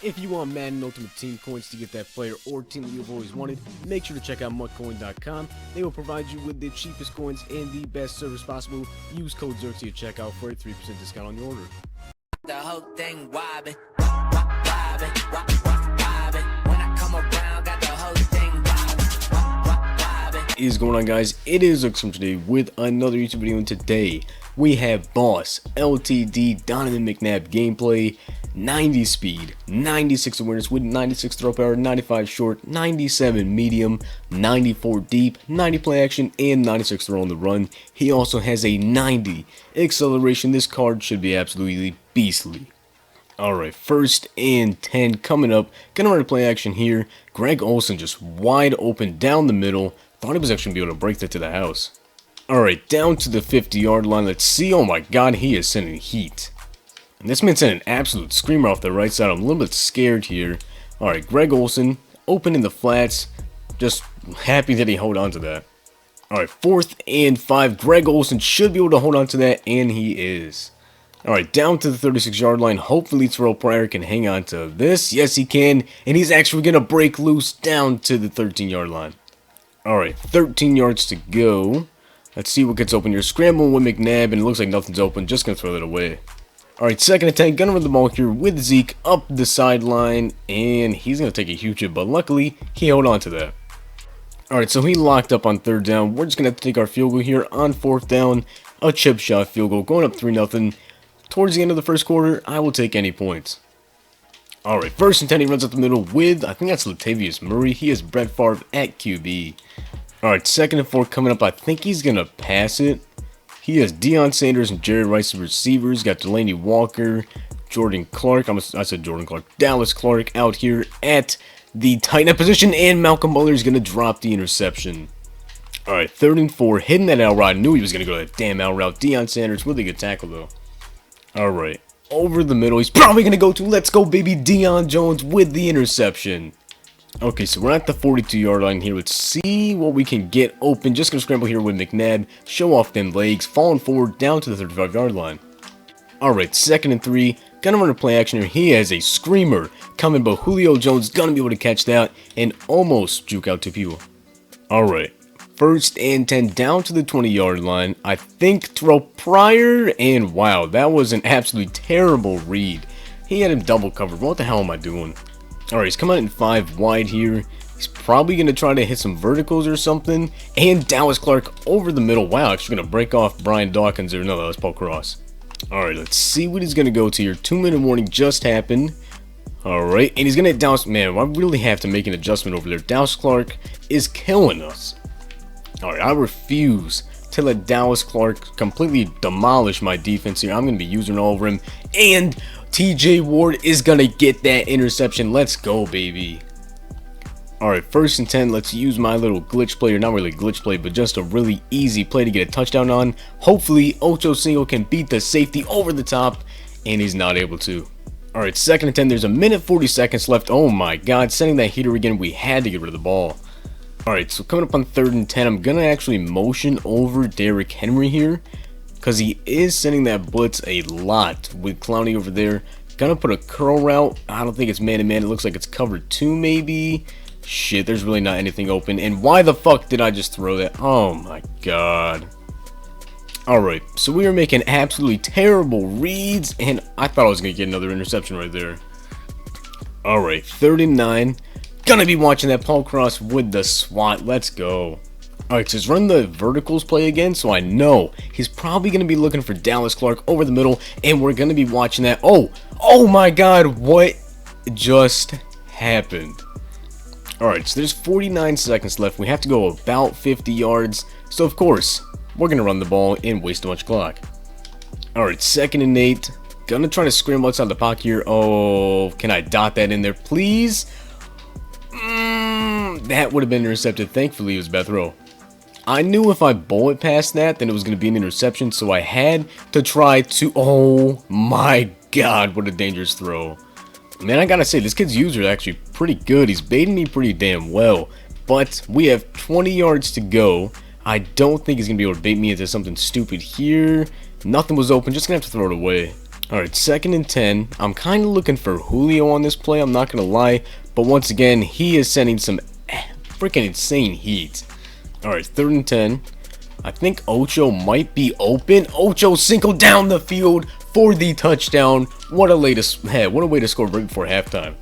If you want Madden Ultimate Team coins to get that player or team that you've always wanted, make sure to check out McCoin.com. They will provide you with the cheapest coins and the best service possible. Use code Xerxes at checkout for a 3% discount on your order. The whole thing wobbin', wobbin', wobbin'. When I come around, got the whole thing wobbin'. What is going on, guys? It is Xerxes from today with another YouTube video, and today we have Boss LTD Donovan Mcnabb gameplay. 90 speed, 96 awareness with 96 throw power, 95 short, 97 medium, 94 deep, 90 play action, and 96 throw on the run. He also has a 90 acceleration. This card should be absolutely beastly. Alright, 1st and 10 coming up. Gonna run a play action here. Greg Olsen just wide open down the middle. Thought he was actually going to be able to break that to the house. Alright, down to the 50-yard line. Let's see. Oh my god, he is sending heat. And this man sent an absolute screamer off the right side. I'm a little bit scared here. Alright, Greg Olsen, open in the flats. Just happy that he held on to that. Alright, 4th and 5. Greg Olsen should be able to hold on to that, and he is. Alright, down to the 36-yard line. Hopefully Terrell Pryor can hang on to this. Yes, he can. And he's actually going to break loose down to the 13-yard line. Alright, 13 yards to go. Let's see what gets open here. Scrambling with Mcnabb, and it looks like nothing's open. Just going to throw that away. Alright, 2nd and 10, gonna run the ball here with Zeke up the sideline, and he's gonna take a huge hit, but luckily, he held on to that. Alright, so he locked up on 3rd down. We're just gonna have to take our field goal here on 4th down. A chip shot field goal, going up 3-0. Towards the end of the 1st quarter, I will take any points. Alright, 1st and 10, he runs up the middle with, I think that's Latavius Murray. He is Brett Favre at QB. Alright, 2nd and 4 coming up. I think he's gonna pass it. He has Deion Sanders and Jerry Rice as receivers. Got Delaney Walker, Jordan Clark. I said Jordan Clark. Dallas Clark out here at the tight end position. And Malcolm Butler is going to drop the interception. Alright, 3rd and 4. Hitting that out route. I knew he was going to go that damn out route. Deion Sanders, really good tackle though. Alright, over the middle. He's probably going to go to, let's go baby, Deion Jones with the interception. Okay, so we're at the 42-yard line here. Let's see what we can get open. Just gonna scramble here with Mcnabb. Show off them legs. Falling forward down to the 35-yard line. Alright, 2nd and 3. Gonna run a play action here. He has a screamer coming, but Julio Jones gonna be able to catch that and almost juke out 2 people. Alright, 1st and 10 down to the 20-yard line. I think Terrell Pryor, and wow, that was an absolutely terrible read. He had him double covered. What the hell am I doing? Alright, he's coming out in 5 wide here. He's probably going to try to hit some verticals or something. And Dallas Clark over the middle. Wow, actually going to break off Brian Dawkins there. No, that was Paul Cross. Alright, let's see what he's going to go to here. 2-minute warning just happened. Alright, and he's going to hit Dallas. Man, I really have to make an adjustment over there. Dallas Clark is killing us. Alright, I refuse to let Dallas Clark completely demolish my defense here. I'm going to be using all over him. And TJ Ward is going to get that interception. Let's go, baby. Alright, 1st and 10. Let's use my little glitch play. Or not really glitch play, but just a really easy play to get a touchdown on. Hopefully, Ocho Cinco can beat the safety over the top. And he's not able to. Alright, 2nd and 10. There's a minute 40 seconds left. Oh my god. Sending that heater again. We had to get rid of the ball. Alright, so coming up on 3rd and 10. I'm going to actually motion over Derrick Henry here. Because he is sending that blitz a lot with Clowney over there. Gonna put a curl route. I don't think it's man-to-man. It looks like it's cover 2 maybe. Shit, there's really not anything open. And why the fuck did I just throw that? Oh my god. Alright, so we are making absolutely terrible reads. And I thought I was going to get another interception right there. Alright, 3rd and 9. Gonna be watching that Paul Cross with the SWAT. Let's go. Alright, so let's run the verticals play again, so I know he's probably going to be looking for Dallas Clark over the middle, and we're going to be watching that. Oh my god, what just happened? Alright, so there's 49 seconds left. We have to go about 50 yards, so of course, we're going to run the ball and waste too much clock. Alright, 2nd and 8. Gonna try to scramble outside the pocket here. Oh, can I dot that in there, please? That would have been intercepted. Thankfully, it was a bad throw. I knew if I bullet passed that, then it was going to be an interception, so I had to try to... Oh my god, what a dangerous throw. Man, I gotta say, this kid's user is actually pretty good. He's baiting me pretty damn well. But we have 20 yards to go. I don't think he's going to be able to bait me into something stupid here. Nothing was open, just going to have to throw it away. Alright, 2nd and 10. I'm kind of looking for Julio on this play, I'm not going to lie. But once again, he is sending some freaking insane heat. Alright, 3rd and 10. I think Ocho might be open. Ocho Cinco down the field for the touchdown. What a way to score right before halftime.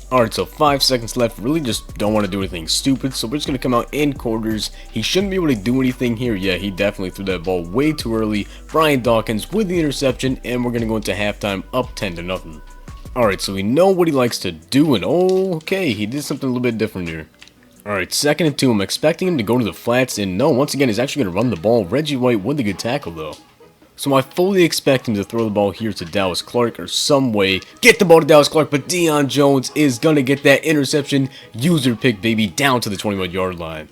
Alright, so 5 seconds left. Really just don't want to do anything stupid, so we're just going to come out in quarters. He shouldn't be able to do anything here. Yeah, he definitely threw that ball way too early. Brian Dawkins with the interception, and we're going to go into halftime up 10-0. Alright, so we know what he likes to do, and okay, he did something a little bit different here. Alright, 2nd and 2. I'm expecting him to go to the flats, and no, once again, he's actually going to run the ball. Reggie White with a good tackle, though. So I fully expect him to throw the ball here to Dallas Clark or some way. Get the ball to Dallas Clark, but Deion Jones is going to get that interception. User pick, baby, down to the 21-yard line.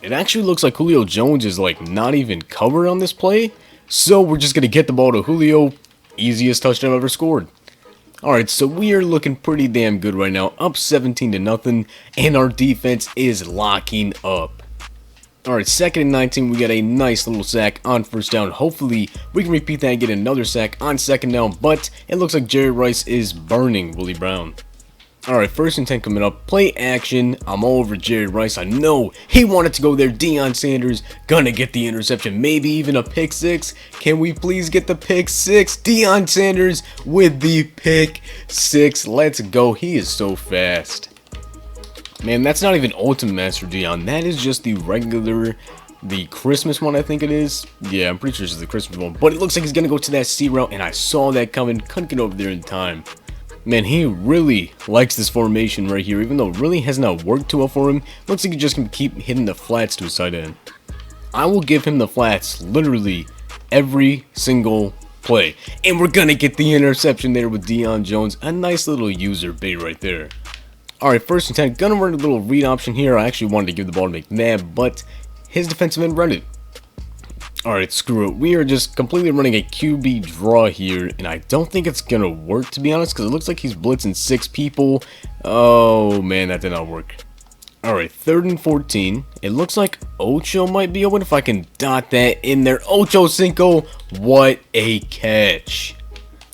It actually looks like Julio Jones is like not even covered on this play. So we're just going to get the ball to Julio. Easiest touchdown ever scored. Alright, so we are looking pretty damn good right now. Up 17-0, and our defense is locking up. Alright, 2nd and 19, we got a nice little sack on 1st down. Hopefully, we can repeat that and get another sack on 2nd down, but it looks like Jerry Rice is burning Willie Brown. Alright, 1st and 10 coming up. Play action. I'm all over Jerry Rice. I know he wanted to go there. Deion Sanders gonna get the interception. Maybe even a pick 6. Can we please get the pick 6? Deion Sanders with the pick 6. Let's go. He is so fast. Man, that's not even Ultimate Master Deion. That is just the regular, the Christmas one, I think it is. Yeah, I'm pretty sure this is the Christmas one. But it looks like he's going to go to that C route, and I saw that coming. Couldn't get over there in time. Man, he really likes this formation right here, even though it really has not worked too well for him. Looks like he's just going to keep hitting the flats to his side end. I will give him the flats literally every single play. And we're going to get the interception there with Deion Jones. A nice little user bait right there. Alright, 1st and 10, gonna run a little read option here. I actually wanted to give the ball to Mcnabb, but his defensive end run it. Alright, screw it. We are just completely running a QB draw here, and I don't think it's gonna work, to be honest, because it looks like he's blitzing 6 people. Oh, man, that did not work. Alright, 3rd and 14. It looks like Ocho might be open if I can dot that in there. Ocho Cinco, what a catch.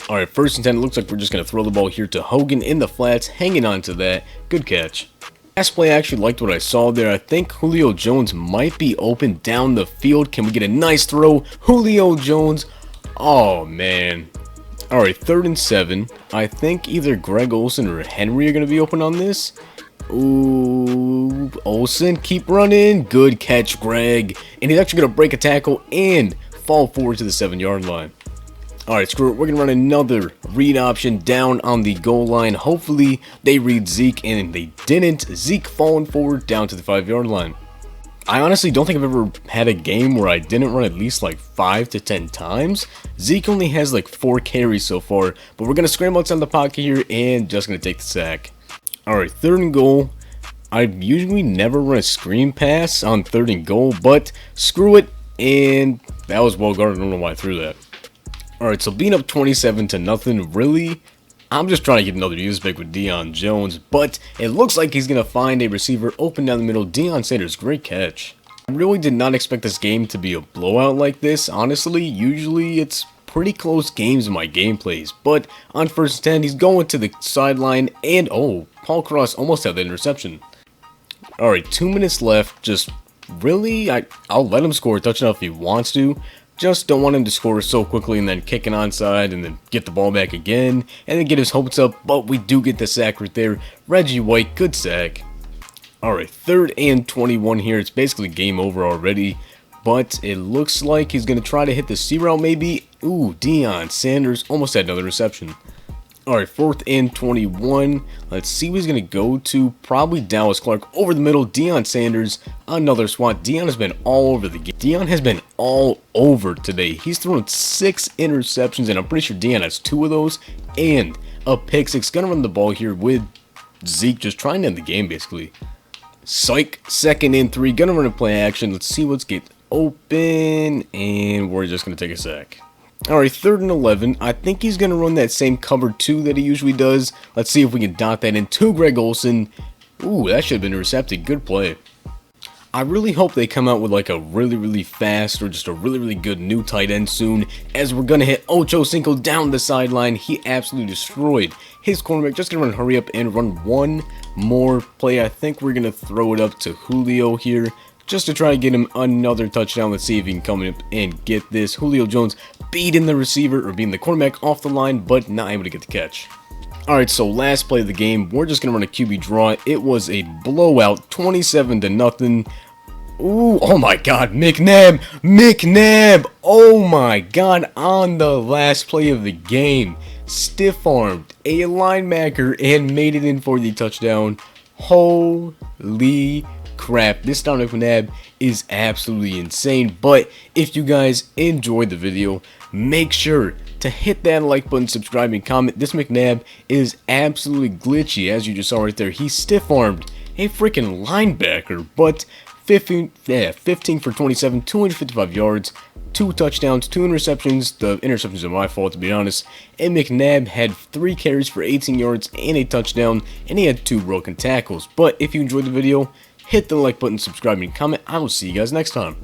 Alright, 1st and 10, it looks like we're just going to throw the ball here to Hogan in the flats, hanging on to that. Good catch. Last play, I actually liked what I saw there. I think Julio Jones might be open down the field. Can we get a nice throw? Julio Jones. Oh, man. Alright, 3rd and 7. I think either Greg Olsen or Henry are going to be open on this. Ooh, Olsen, keep running. Good catch, Greg. And he's actually going to break a tackle and fall forward to the 7-yard line. Alright, screw it. We're going to run another read option down on the goal line. Hopefully, they read Zeke, and they didn't. Zeke falling forward down to the 5-yard line. I honestly don't think I've ever had a game where I didn't run at least like 5 to 10 times. Zeke only has like 4 carries so far, but we're going to scramble outside the pocket here and just going to take the sack. Alright, 3rd and goal. I usually never run a screen pass on 3rd and goal, but screw it, and that was well guarded. I don't know why I threw that. Alright, so being up 27-0, really, I'm just trying to get another use pick with Deion Jones, but it looks like he's going to find a receiver open down the middle. Deion Sanders, great catch. I really did not expect this game to be a blowout like this, honestly. Usually it's pretty close games in my gameplays, but on 1st and 10, he's going to the sideline, and oh, Paul Cross almost had the interception. Alright, 2 minutes left. Just really, I'll let him score a touchdown if he wants to. Just don't want him to score so quickly and then kick an onside and then get the ball back again and then get his hopes up, but we do get the sack right there. Reggie White, good sack. Alright, 3rd and 21 here. It's basically game over already, but it looks like he's going to try to hit the C route maybe. Ooh, Deion Sanders almost had another reception. Alright, 4th and 21. Let's see what he's going to go to. Probably Dallas Clark over the middle. Deion Sanders, another swat. Deion has been all over the game. Deion has been all over today. He's thrown 6 interceptions, and I'm pretty sure Deion has 2 of those. And a pick 6. Going to run the ball here with Zeke, just trying to end the game, basically. Psych, 2nd and 3. Going to run a play action. Let's see what's get open, and we're just going to take a sack. Alright, 3rd and 11. I think he's going to run that same cover 2 that he usually does. Let's see if we can dot that into Greg Olsen. Ooh, that should have been intercepted. Good play. I really hope they come out with like a really fast or just a really good new tight end soon, as we're gonna hit Ocho Cinco down the sideline. He absolutely destroyed his cornerback. Just gonna hurry up and run one more play. I think we're gonna throw it up to Julio here, just to try to get him another touchdown. Let's see if he can come up and get this. Julio Jones beating the receiver, or beating the cornerback off the line, but not able to get the catch. Alright, so last play of the game, we're just going to run a QB draw. It was a blowout, 27-0. Ooh, oh my god, Mcnabb, oh my god, on the last play of the game, stiff-armed a linebacker and made it in for the touchdown. Holy crap, this Dominic Mcnabb is absolutely insane. But if you guys enjoyed the video, make sure to hit that like button, subscribe, and comment. This Mcnabb is absolutely glitchy, as you just saw right there. He stiff-armed a freaking linebacker, but 15 for 27, 255 yards, 2 touchdowns, 2 interceptions. The interceptions are my fault, to be honest. And Mcnabb had 3 carries for 18 yards and a touchdown, and he had 2 broken tackles. But if you enjoyed the video, hit the like button, subscribe, and comment. I will see you guys next time.